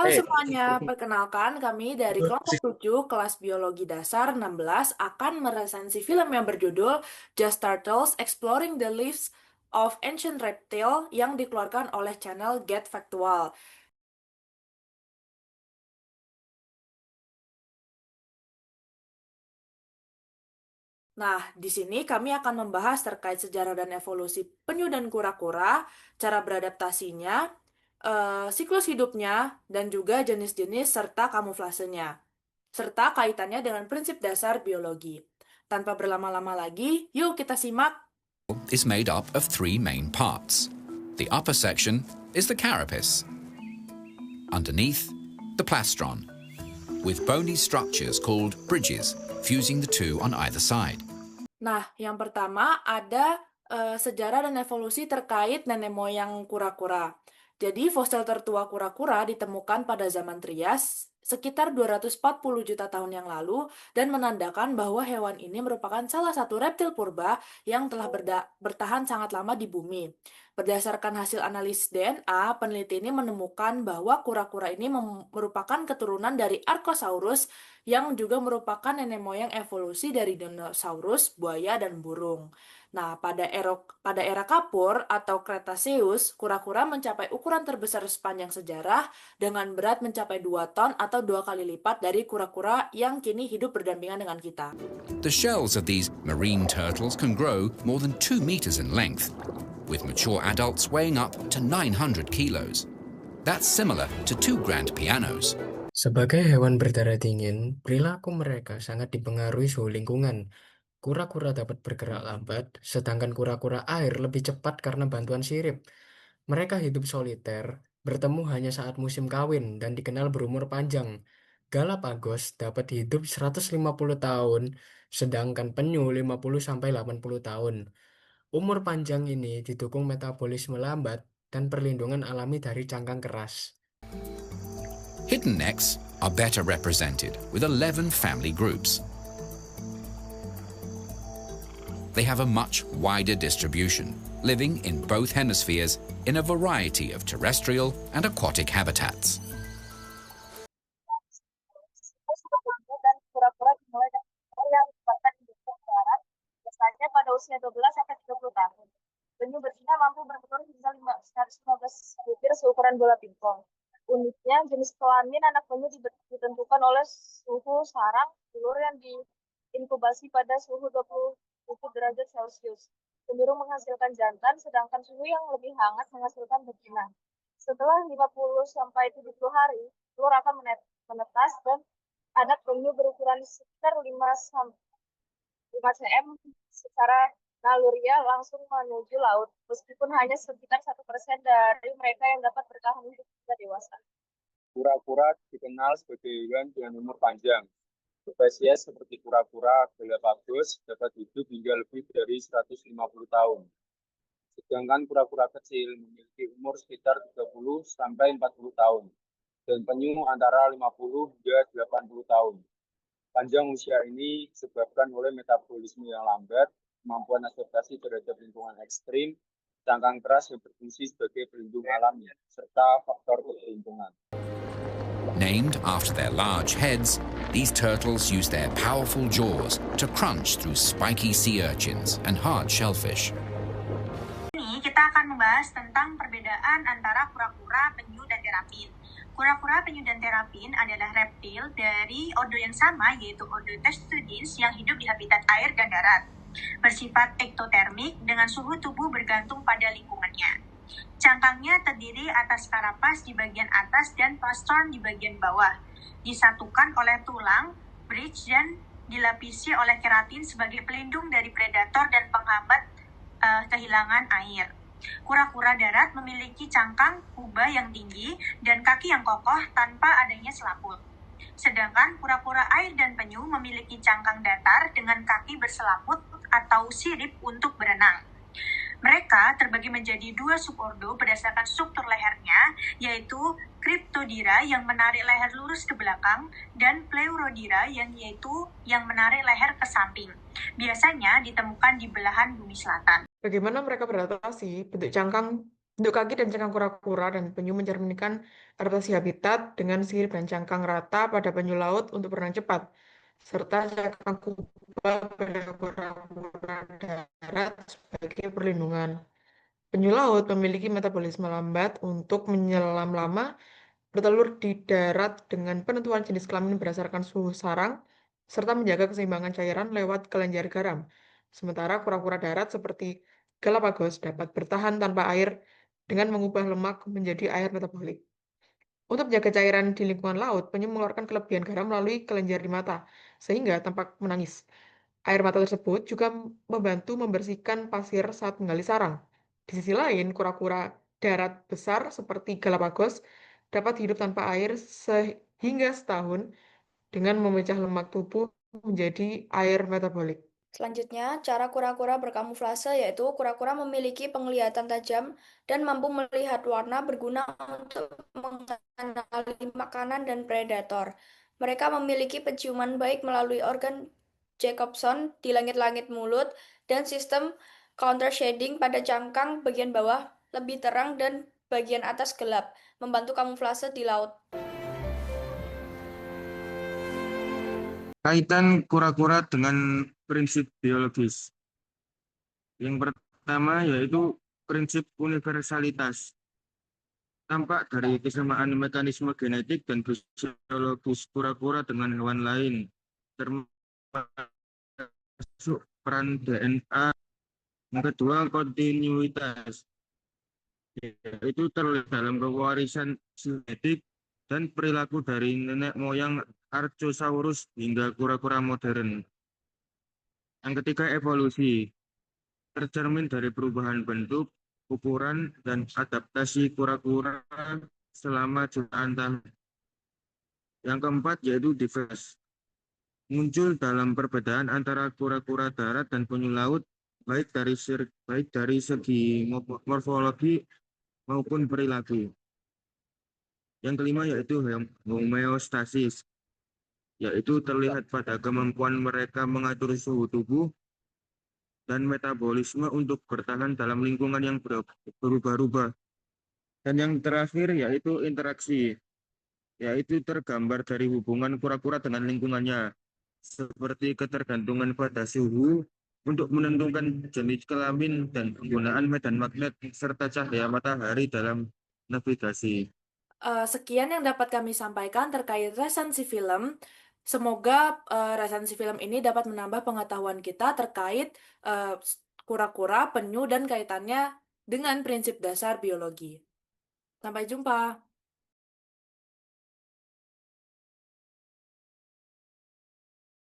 Semuanya, perkenalkan kami dari kelompok 7 kelas Biologi Dasar 16 akan meresensi film yang berjudul Just Turtles Exploring the Lives of Ancient Reptile yang dikeluarkan oleh channel Get Factual. Nah, di sini kami akan membahas terkait sejarah dan evolusi penyu dan kura-kura, cara beradaptasinya, siklus hidupnya, dan juga jenis-jenis serta kamuflasenya, serta kaitannya dengan prinsip dasar biologi. Tanpa berlama-lama lagi, yuk kita simak. Is made up of three main parts. The upper section is the carapace. Underneath, the plastron, with bony structures called bridges, fusing the two on either side. Nah, yang pertama ada sejarah dan evolusi terkait nenek moyang kura-kura. Jadi, fosil tertua kura-kura ditemukan pada zaman Trias sekitar 240 juta tahun yang lalu dan menandakan bahwa hewan ini merupakan salah satu reptil purba yang telah bertahan sangat lama di bumi. Berdasarkan hasil analisis DNA, peneliti ini menemukan bahwa kura-kura ini merupakan keturunan dari Archosaurus yang juga merupakan nenek moyang evolusi dari dinosaurus, buaya, dan burung. Nah, pada era Kapur atau Cretaceous, kura-kura mencapai ukuran terbesar sepanjang sejarah dengan berat mencapai 2 ton atau 2 kali lipat dari kura-kura yang kini hidup berdampingan dengan kita. The shells of these marine turtles can grow more than 2 meters in length, with mature adults weighing up to 900 kilos. That's similar to 2 grand pianos. Sebagai hewan berdarah dingin, perilaku mereka sangat dipengaruhi suhu lingkungan. Kura-kura dapat bergerak lambat, sedangkan kura-kura air lebih cepat karena bantuan sirip. Mereka hidup soliter, bertemu hanya saat musim kawin, dan dikenal berumur panjang. Galapagos dapat hidup 150 tahun, sedangkan penyu 50-80 tahun. Umur panjang ini didukung metabolisme lambat dan perlindungan alami dari cangkang keras. Hidden necks are better represented with 11 family groups. They have a much wider distribution, living in both hemispheres in a variety of terrestrial and aquatic habitats. Dan kura-kura dimulai dari umur yang bahkan di barat, biasanya pada usia 12 sampai 30 tahun. Penyu betina mampu bertelur hingga 115 butir seukuran bola pingpong. Uniknya, jenis kelamin anak penyu ditentukan oleh suhu sarang telur yang diinkubasi pada suhu 27 derajat Celcius. Cenderung menghasilkan jantan, sedangkan suhu yang lebih hangat menghasilkan betina. Setelah 50-70 hari, telur akan menetas dan anak penyu berukuran sekitar 5 cm secara naluriah langsung menuju laut, meskipun hanya sekitar 1% dari mereka yang dapat bertahan hidup hingga dewasa. Kura-kura dikenal sebagai hewan dengan umur panjang. Spesies seperti kura-kura Galapagos dapat hidup hingga lebih dari 150 tahun. Sedangkan kura-kura kecil memiliki umur sekitar 30 sampai 40 tahun dan penyu antara 50 hingga 80 tahun. Panjang usia ini disebabkan oleh metabolisme yang lambat, kemampuan adaptasi terhadap lingkungan ekstrim, cangkang keras yang berfungsi sebagai pelindung alam, serta faktor keberuntungan. Named after their large heads, these turtles use their powerful jaws to crunch through spiky sea urchins and hard shellfish. Ini kita akan membahas tentang perbedaan antara kura-kura, penyu, dan terapin. Kura-kura, penyu, dan terapin adalah reptil dari ordo yang sama, yaitu ordo Testudines yang hidup di habitat air dan darat. Bersifat ektotermik dengan suhu tubuh bergantung pada lingkungannya. Cangkangnya terdiri atas karapas di bagian atas dan plastron di bagian bawah. Disatukan oleh tulang, bridge, dan dilapisi oleh keratin sebagai pelindung dari predator dan penghambat kehilangan air. Kura-kura darat memiliki cangkang puba yang tinggi dan kaki yang kokoh tanpa adanya selaput. Sedangkan kura-kura air dan penyu memiliki cangkang datar dengan kaki berselaput atau sirip untuk berenang. Mereka terbagi menjadi 2 subordo berdasarkan struktur lehernya, yaitu Cryptodira yang menarik leher lurus ke belakang dan Pleurodira yang menarik leher ke samping. Biasanya ditemukan di belahan bumi selatan. Bagaimana mereka beradaptasi? Bentuk cangkang Bentuk kaki dan cangkang kura-kura dan penyu mencerminkan adaptasi habitat dengan sirip dan cangkang rata pada penyu laut untuk berenang cepat, serta cangkang kuba pada kura-kura darat sebagai perlindungan. Penyu laut memiliki metabolisme lambat untuk menyelam lama, bertelur di darat dengan penentuan jenis kelamin berdasarkan suhu sarang, serta menjaga keseimbangan cairan lewat kelenjar garam. Sementara kura-kura darat seperti Galapagos dapat bertahan tanpa air dengan mengubah lemak menjadi air metabolik. Untuk menjaga cairan di lingkungan laut, penyu mengeluarkan kelebihan garam melalui kelenjar di mata, sehingga tampak menangis. Air mata tersebut juga membantu membersihkan pasir saat menggali sarang. Di sisi lain, kura-kura darat besar seperti Galapagos dapat hidup tanpa air sehingga setahun dengan memecah lemak tubuh menjadi air metabolik. Selanjutnya, cara kura-kura berkamuflase yaitu kura-kura memiliki penglihatan tajam dan mampu melihat warna berguna untuk mengenali makanan dan predator. Mereka memiliki penciuman baik melalui organ Jacobson di langit-langit mulut dan sistem counter shading pada cangkang bagian bawah lebih terang dan bagian atas gelap, membantu kamuflase di laut. Kaitan kura-kura dengan prinsip biologis. Yang pertama yaitu prinsip universalitas. Tampak dari kesamaan mekanisme genetik dan fisiologis kura-kura dengan hewan lain, termasuk peran DNA. Yang kedua, kontinuitas, yaitu terlihat dalam pewarisan genetik dan perilaku dari nenek moyang Archosaurus hingga kura-kura modern. Yang ketiga, evolusi, tercermin dari perubahan bentuk, ukuran, dan adaptasi kura-kura selama jutaan tahun. Yang keempat yaitu diverse, muncul dalam perbedaan antara kura-kura darat dan penyu laut, baik dari segi morfologi maupun perilaku. Yang kelima yaitu homeostasis, yaitu terlihat pada kemampuan mereka mengatur suhu tubuh dan metabolisme untuk bertahan dalam lingkungan yang berubah-ubah. Dan yang terakhir yaitu interaksi, yaitu tergambar dari hubungan kura-kura dengan lingkungannya, seperti ketergantungan pada suhu untuk menentukan jenis kelamin dan penggunaan medan magnet serta cahaya matahari dalam navigasi. Sekian yang dapat kami sampaikan terkait resensi film. Semoga resensi film ini dapat menambah pengetahuan kita terkait kura-kura, penyu, dan kaitannya dengan prinsip dasar biologi. Sampai jumpa.